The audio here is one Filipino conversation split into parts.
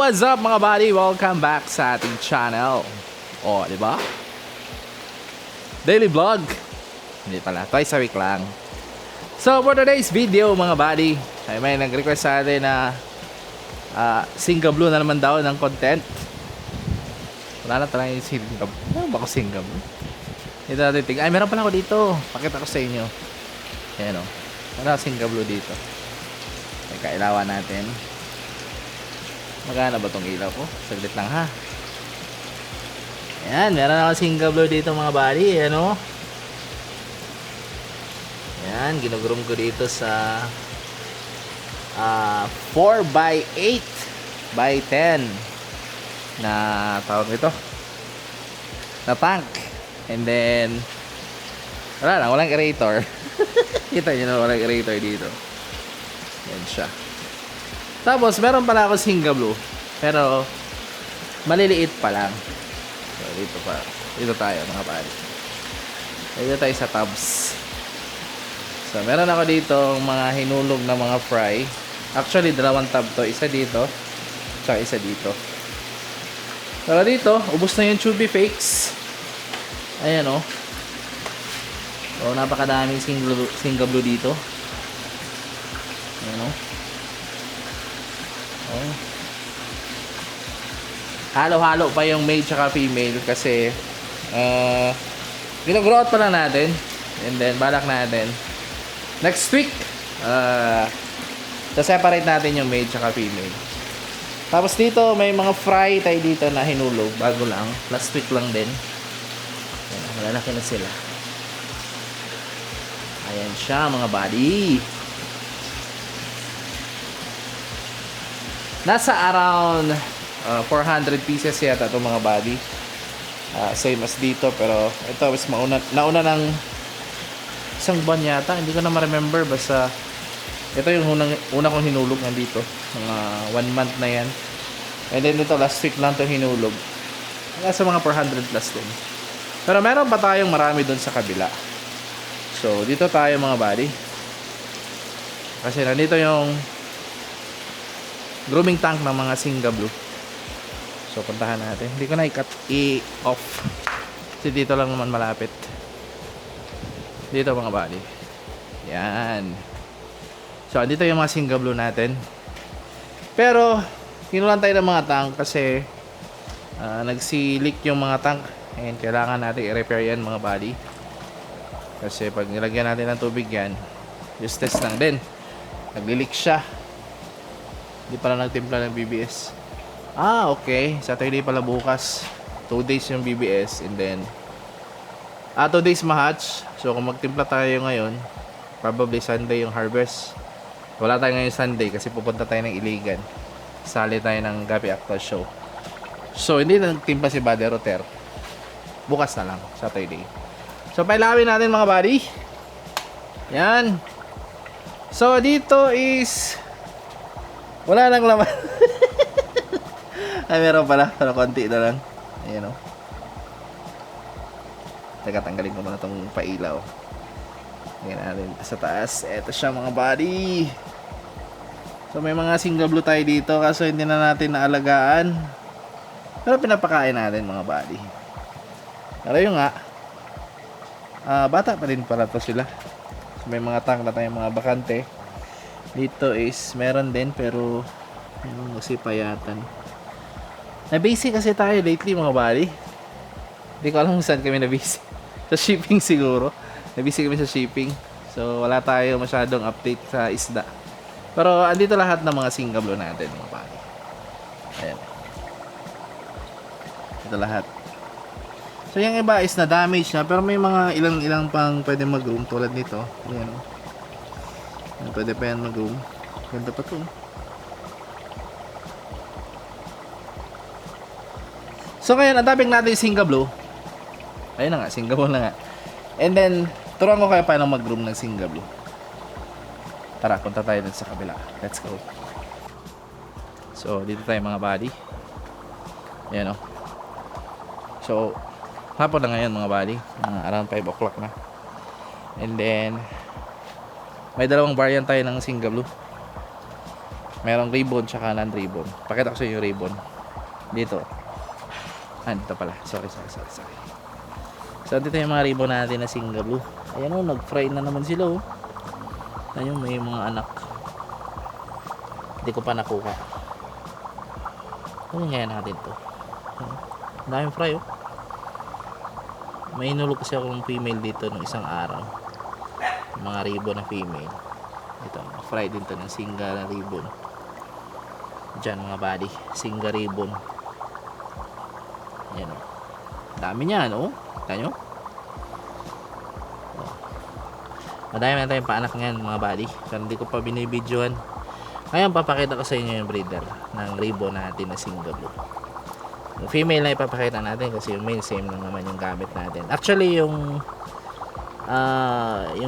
What's up mga buddy? Welcome back sa ating channel. Oh, di ba? Daily vlog. Hindi pala, twice a week lang. So for today's video mga buddy, ay may nag-request sa atin na Singa Blue na naman daw ng content. Wala na talaga yung Singa Blue. Ano ba ko Singa Blue? Dito natin tingnan. Ay, meron pala ako dito. Pakita ko sa inyo. Ayan o. Wala Singa Blue dito. Ay, kailawan natin. Magana ba tong ilaw ko? Saglit lang ha. Ayan, meron ako Singa Blue dito mga buddy. Ayan o. Ayan, ginugroom ko dito sa 4x8 by 10 na tawag ito na tank. And then wala lang, walang aerator. Kita nyo na walang aerator dito. Ayan siya. Tapos meron pala ako Singa Blue, pero maliliit pa lang. So dito tayo mga pare. Dito tayo sa tabs. So meron ako dito mga hinulog na mga fry. Actually dalawang tab to, isa dito tsaka isa dito. Pero dito ubos na yung chubby fakes. Ayan o. So napakadaming Singa Blue dito. Ayan o. Oh. Halo-halo pa yung male tsaka female kasi gino-grow out pa lang natin. And then balak natin next week separate natin yung male tsaka female. Tapos dito may mga fry tayo dito na hinulog bago lang, last week lang din. Ayan, malalaki na sila. Ayan siya mga buddy. Nasa around 400 pieces yata itong mga body. Same as dito, pero ito mas nauna ng isang buwan yata. Hindi ko na ma-remember. Basta ito yung una kong hinulog nandito. Mga 1 month na yan. And then ito last week lang ito hinulog. Nasa mga 400 plus din. Pero meron pa tayong marami dun sa kabila. So dito tayo mga body. Kasi nandito yung grooming tank ng mga Singa Blue. So puntahan natin. Hindi ko na i-off kasi dito lang naman malapit. Dito mga buddy. Yan. So dito yung mga Singa Blue natin. Pero kinulan tayo ng mga tank kasi nagsilik yung mga tank and kailangan natin i-repair yan mga buddy. Kasi pag nilagyan natin ng tubig yan, useless lang din. Naglilik siya. Hindi pala nagtimpla ng BBS. Okay. Saturday pala bukas. 2 days yung BBS. And then 2 days ma-hatch. So kung magtimpla tayo ngayon, probably Sunday yung harvest. Wala tayo ngayon Sunday kasi pupunta tayo ng Iligan. Sali tayo ng Gabi Actual Show. So hindi na nagtimpla si Buddy Roter. Bukas na lang, Saturday. So pailawin natin mga buddy. Yan. So dito is wala nang laman. Ay, meron pala. Pero konti na lang. Ayan o. Teka, tanggalin ko muna itong pailaw. Ayan natin sa taas. Eto siya mga buddy. So, may mga Singa Blue tayo dito. Kaso hindi na natin naalagaan. Pero pinapakain natin mga buddy. Pero yung nga, bata pa din pala to sila. So, may mga tank na tayong mga bakante. Dito is meron din pero kasi payatan. Na-busy kasi tayo lately mga buddy. Hindi ko alam kung saan kami na-busy. Sa shipping siguro. Na-busy kami sa shipping. So wala tayo masyadong update sa isda. Pero andito lahat ng mga Singa Blue natin mga buddy. Ayan. Ito lahat. So yung iba is na-damage na. Pero may mga ilang pang pwede mag-room tulad nito. Ayan o. Pwede pa yan mag-room. Ganda pa to. So ngayon, ang topic natin yung Singa Blue. Ayun na nga, Singa Blue na nga. And then, turuan ko kayo paano mag-room ng Singa Blue. Tara, punta tayo dun sa kabila. Let's go. So, dito tayo mga buddy. Ayan o. So, hapon na ngayon mga buddy. Around 5 o'clock na. And then may dalawang variant tayo ng Singa Blue. Merong ribbon tsaka non-ribbon. Pakita ko sa inyo yung ribbon. Dito. Dito pala. Sorry. So, dito yung mga ribbon natin na Singa Blue. Ayan o, nag-fry na naman sila o. Ayun, may mga anak. Hindi ko pa nakuha. Ano nga natin to? Ang daming fry o. May inulog kasi akong female dito nung isang araw. Mga ribbon na female. Ito, fry din to ng Singa na ribbon. Diyan mga buddy, Singa ribbon. Yan o. Dami niyan o. Kita nyo? Madami na tayong paanak ngayon mga buddy. Pero hindi ko pa binibidyohan. Ngayon papakita ko sa inyo yung breeder ng ribbon natin na Singa Blue. Yung female na ipapakita natin kasi yung male same lang naman yung gamit natin. Actually yung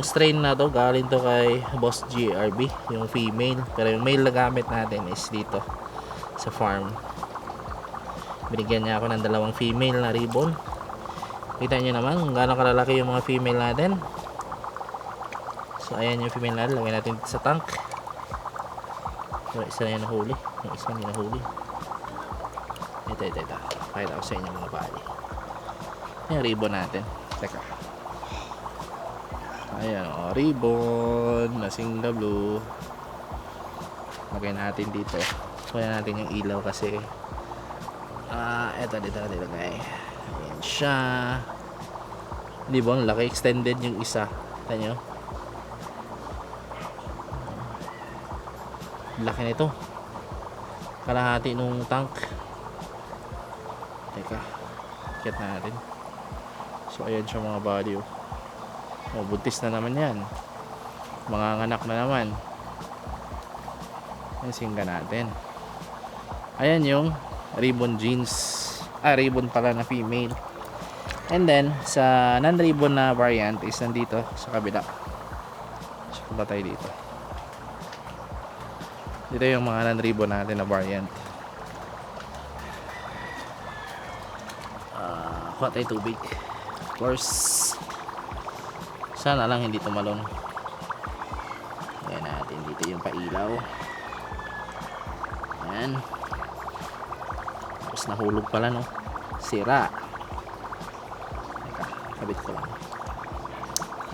strain na to galing to kay Boss GRB, yung female. Pero yung male na gamit natin is dito sa farm. Binigyan niya ako ng dalawang female na ribbon. Kita nyo naman kung gaano kalalaki yung mga female natin. So ayan yung female natin, lagyan natin sa tank. So isa na yung nahuli, yung isa hindi nahuli. Ito pakita ko sa inyo mga buddy. Yung ribbon natin. Teka, ayan o, ribbon na Singa Blue. Lagay natin dito. Kunin natin yung ilaw kasi eto dito natin lagay. Ayan siya. Di ba ang laki, extended yung isa. Kita nyo, laki nito, kalahati nung tank. Teka, check natin. So ayan siya mga buddy o. Buntis na naman yan, mga anak na naman. Yung Singa natin. Ayan yung ribbon jeans, ribbon pala na female. And then sa non-ribbon na variant is nandito sa kabila. So punta tayo dito. Dito yung mga non-ribbon natin na variant. Kuha tayo tubig. Of course, sana lang hindi tumalon. Ayan natin dito yung pailaw. Ayan. Tapos nahulog pala no, sira. Teka, kabit ko lang.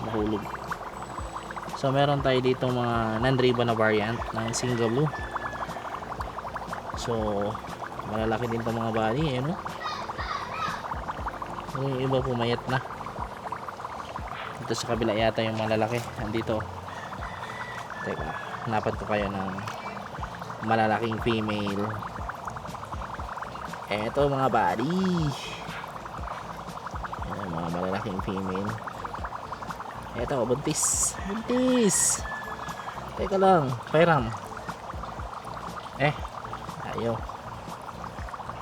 Nahulog. So meron tayo dito mga non-ribbon na variant ng Singa Blue. So malalaki din itong mga body, no? Yung iba pumayat na. Dito sa kabila yata yung malalaki. Andito. Teka, hanapan ko kayo ng malalaking female. Eto mga body. Ayan, mga malalaking female. Eto, buntis. Teka lang, pairam. Ayaw.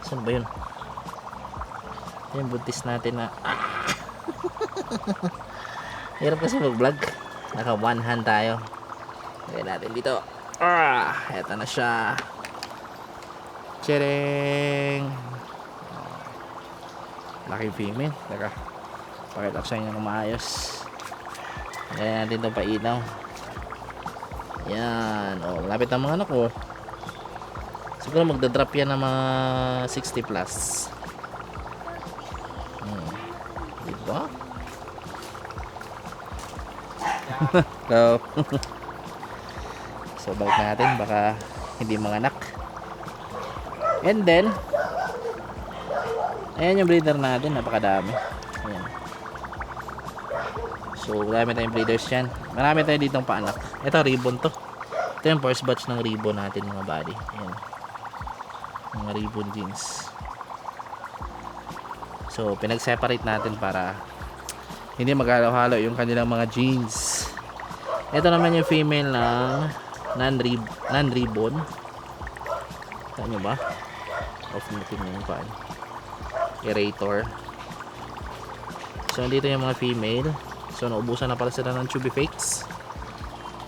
Saan ba yun? Yung buntis natin na hirap kasi mag-vlog. Naka one hand tayo. Lagyan natin dito. Eto na siya. Tchereng. Laking female. Teka, pakita ko sa inyo ng maayos. Lagyan natin itong pailaw. Yan. Malapit ang mga anak ko. Siguro magdadrop yan ng mga 60 plus. Diba? So balik natin, baka hindi manganak. And then ayan yung breeder natin, napakadami. Ayan. So marami tayong breeders yan. Marami tayo ditong paanak. Ito ribbon to. Ito yung first batch ng ribbon natin mga buddy. Ayan, mga ribbon jeans. So pinag-separate natin para hindi maghalo-halo yung kanilang mga jeans. Ito naman yung female ng non-ribbon. Saan nyo ba? Off natin yung paan. Aerator. So dito yung mga female. So naubusan na pala sila ng chubby fakes.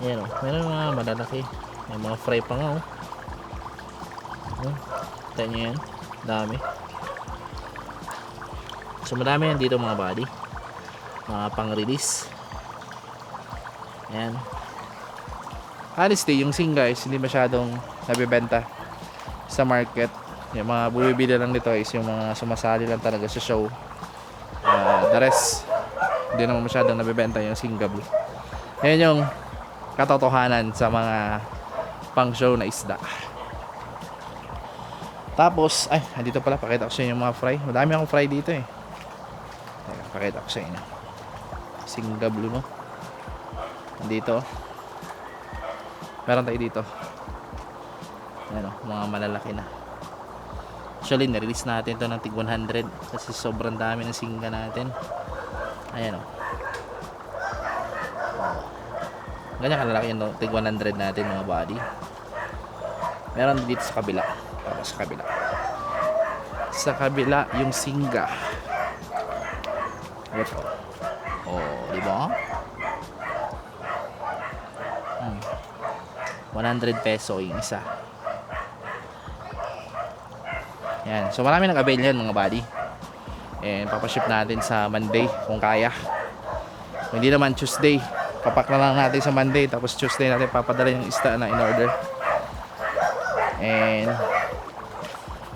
Ayan o, meron mga malalaki. May mga fry pa nga o. Kita nyo yan, dami. So madami yan dito mga body, mga pang release. Ayan. Honestly yung Singa guys, hindi masyadong nabibenta sa market. Yung mga bumibili lang nito is yung mga sumasali lang talaga sa show. The rest, hindi naman masyadong nabibenta yung Singa Blue. Yan yung katotohanan sa mga pang show na isda. Tapos, ay, dito pala, pakita ko sa inyo yung mga fry. Madami akong fry dito eh. Teka, pakita ko sa inyo. Singa Blue, no? Dito. Meron tayo dito. Ayan o, mga malalaki na. Actually, nirelease natin ito ng tig 100 kasi sobrang dami ng singa natin. Ayan o. Ganyan kalalaki yung tig 100 natin mga body. Meron dito sa kabila. Tapos sa kabila. Sa kabila yung singa. Ito. Oh, di ba? 100 peso yung isa. Yan. So marami nag-avail yan mga buddy. And papaship natin sa Monday kung kaya. Kung hindi naman Tuesday, papak na lang natin sa Monday. Tapos Tuesday natin papadala yung isda na in order. And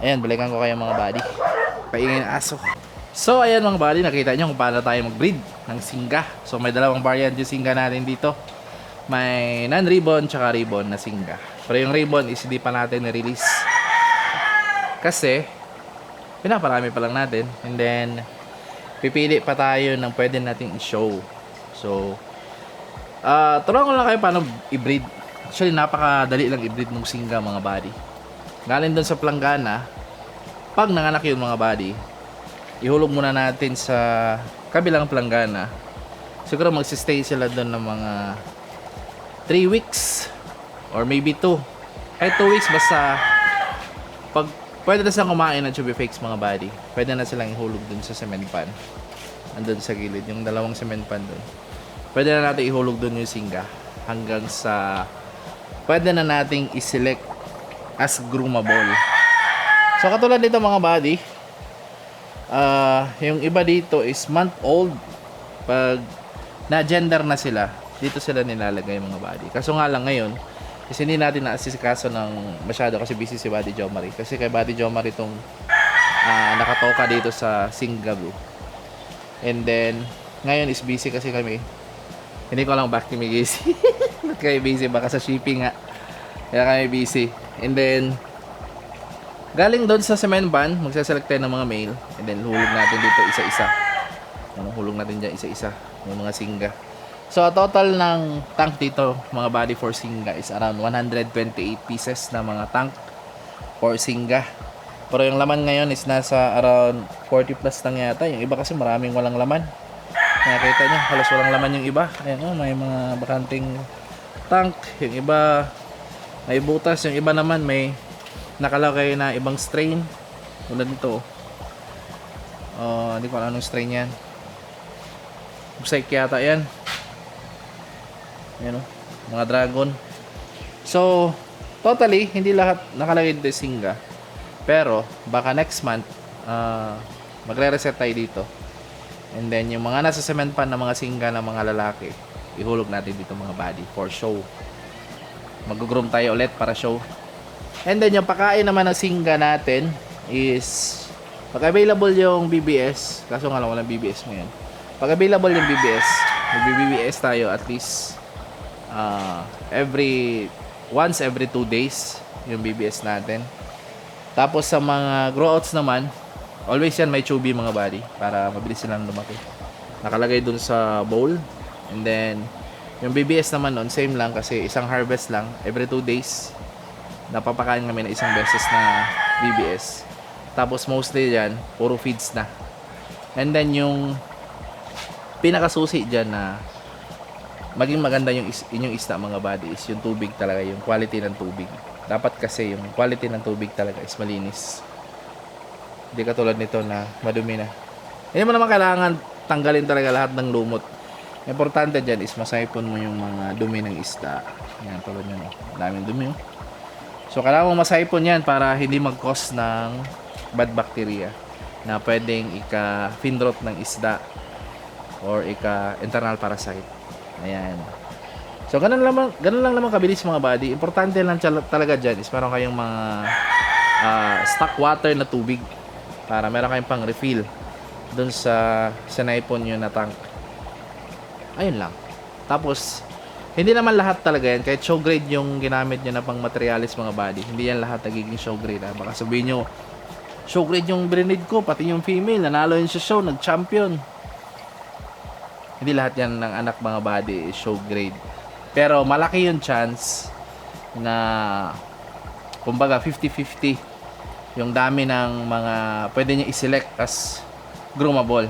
ayan, balikan ko kayo mga buddy. Paingin aso. So ayan mga buddy, nakita nyo kung paano tayo mag-breed ng singa. So may dalawang variant yung singa natin dito. May non-ribbon tsaka ribbon na singa. Pero yung ribbon is hindi pa natin na-release. Kasi pinaparami pa lang natin. And then pipili pa tayo ng pwede nating i-show. So turuan ko lang kayo paano i-breed. Actually napakadali lang i-breed ng singa mga buddy. Galing doon sa planggana. Pag nanganak yun mga buddy, ihulog muna natin sa kabilang planggana. Siguro magsistay sila doon ng mga 3 weeks or maybe 2. Kahit 2 weeks basta pag pwede na silang kumain ng chubby flakes mga buddy, pwede na silang ihulog dun sa cement pan. Andun sa gilid, yung dalawang cement pan dun. Pwede na natin ihulog dun yung singa hanggang sa pwede na nating i-select as groomable. So katulad dito mga buddy, yung iba dito is month old. Pag na-gender na sila, dito sila nilalagay mga buddy. Kaso nga lang ngayon, kasi hindi natin na-assist ng masyado kasi busy si Buddy Jomari. Kasi kay Buddy Jomari itong nakatoka dito sa Singa Blue. And then, ngayon is busy kasi kami. Hindi ko lang bakit kami busy. Ba't kayo busy? Baka sa shipping nga. Kaya kami busy. And then, galing doon sa cement ban, magsaselect tayo ng mga male. And then, hulog natin dito isa-isa. Hulog natin dyan isa-isa. Yung mga singa. So, total ng tank dito, mga body for singa is around 128 pieces na mga tank for singa. Pero yung laman ngayon is nasa around 40 plus lang yata. Yung iba kasi maraming walang laman. Nakita nyo, halos walang laman yung iba. Ayan, may mga bakanting tank. Yung iba may butas. Yung iba naman may nakalagay na ibang strain. Tulad nito. Hindi ko alam anong strain yan. Mosaic yata yan. Ayan o, mga dragon. So, totally, hindi lahat nakalagay dito singa. Pero, baka next month, magre-reset tayo dito. And then, yung mga nasa cement pan na mga singa na mga lalaki, ihulog natin dito mga body for show. Mag-groom tayo ulit para show. And then, yung pakain naman ng singa natin is, pag available yung BBS, kaso nga lang walang BBS ngayon. Pag available yung BBS, mag-BBS tayo at least once every 2 days yung BBS natin. Tapos sa mga grow outs naman, always yan may chubby mga body para mabilis silang lumaki. Nakalagay dun sa bowl. And then yung BBS naman nun, same lang kasi isang harvest lang every 2 days. Napapakain kami na isang beses na BBS. Tapos mostly yan puro feeds na. And then yung pinakasusi dyan na maging maganda yung inyong isda mga buddy is yung tubig talaga, yung quality ng tubig. Dapat kasi yung quality ng tubig talaga is malinis. Hindi katulad nito na madumi na. Hindi mo naman kailangan tanggalin talaga lahat ng lumot. Importante dyan is masaipon mo yung mga dumi ng isda. Yan, tulad nyo. Daming dumi. So, kailangan mo masaipon yan para hindi mag-cause ng bad bacteria na pwedeng ika-finrot ng isda or ika-internal parasite. Ayan. So, ganun lang naman kabilis mga buddy. Importante lang talaga dyan is meron kayong mga stock water na tubig para meron kayong pang refill dun sa naipon nyo na tank. Ayun lang. Tapos, hindi naman lahat talaga yan. Kahit show grade yung ginamit nyo na pang materialis mga buddy. Hindi yan lahat nagiging show grade. Baka sabihin nyo, show grade yung grenade ko, pati yung female, nanalo yun sa show, nag-champion. Hindi lahat yan ng anak mga buddy is show grade. Pero malaki yung chance na kumbaga 50-50 yung dami ng mga pwede niya i-select as groomable.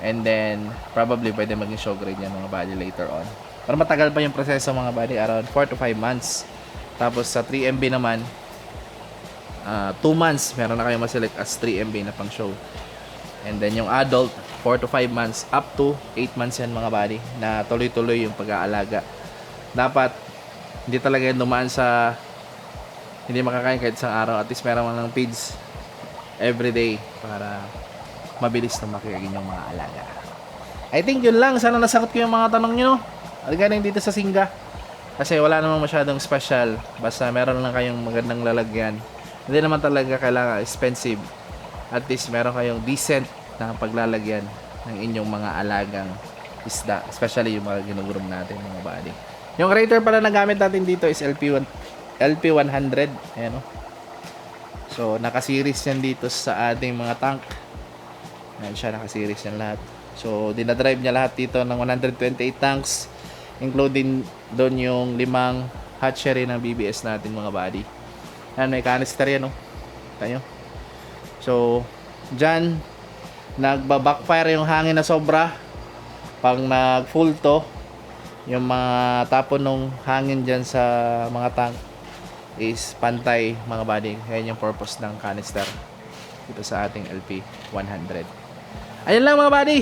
And then probably pwede maging show grade yan mga buddy later on. Pero matagal pa yung proseso mga buddy, around 4 to 5 months. Tapos sa 3MB naman 2 months meron na kayong ma-select as 3MB na pang show. And then yung adult 4 to 5 months up to 8 months yan mga buddy na tuloy-tuloy yung pag-aalaga. Dapat hindi talaga yan dumaan sa hindi makakain kahit isang araw. At least meron lang ng feeds everyday para mabilis na makikigin yung mga alaga. I think yun lang. Sana nasagot ko yung mga tanong nyo. Galing dito sa Singa. Kasi wala namang masyadong special. Basta meron lang kayong magandang lalagyan. Hindi naman talaga kailangan expensive. At least meron kayong decent na paglalagyan ng inyong mga alagang isda, especially yung mga ginugurom natin mga buddy. Yung crater pala na gamit natin dito is LP100. Ayan o. So naka-series yan dito sa ating mga tank. Ayan siya, naka-series yan lahat. So dinadrive niya lahat dito ng 128 tanks, including doon yung 5 hatchery ng BBS natin mga buddy. Ayan, may canister yan o. Tayo. So dyan nagba-backfire yung hangin na sobra. Pag nag-full to, yung mga tapon ng hangin dyan sa mga tank is pantay mga buddy. Yan yung purpose ng canister dito sa ating LP100. Ayun lang mga buddy.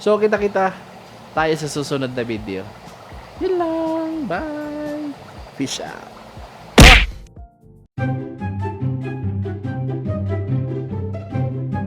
So kita-kita tayo sa susunod na video. Yun lang. Bye. Fish out.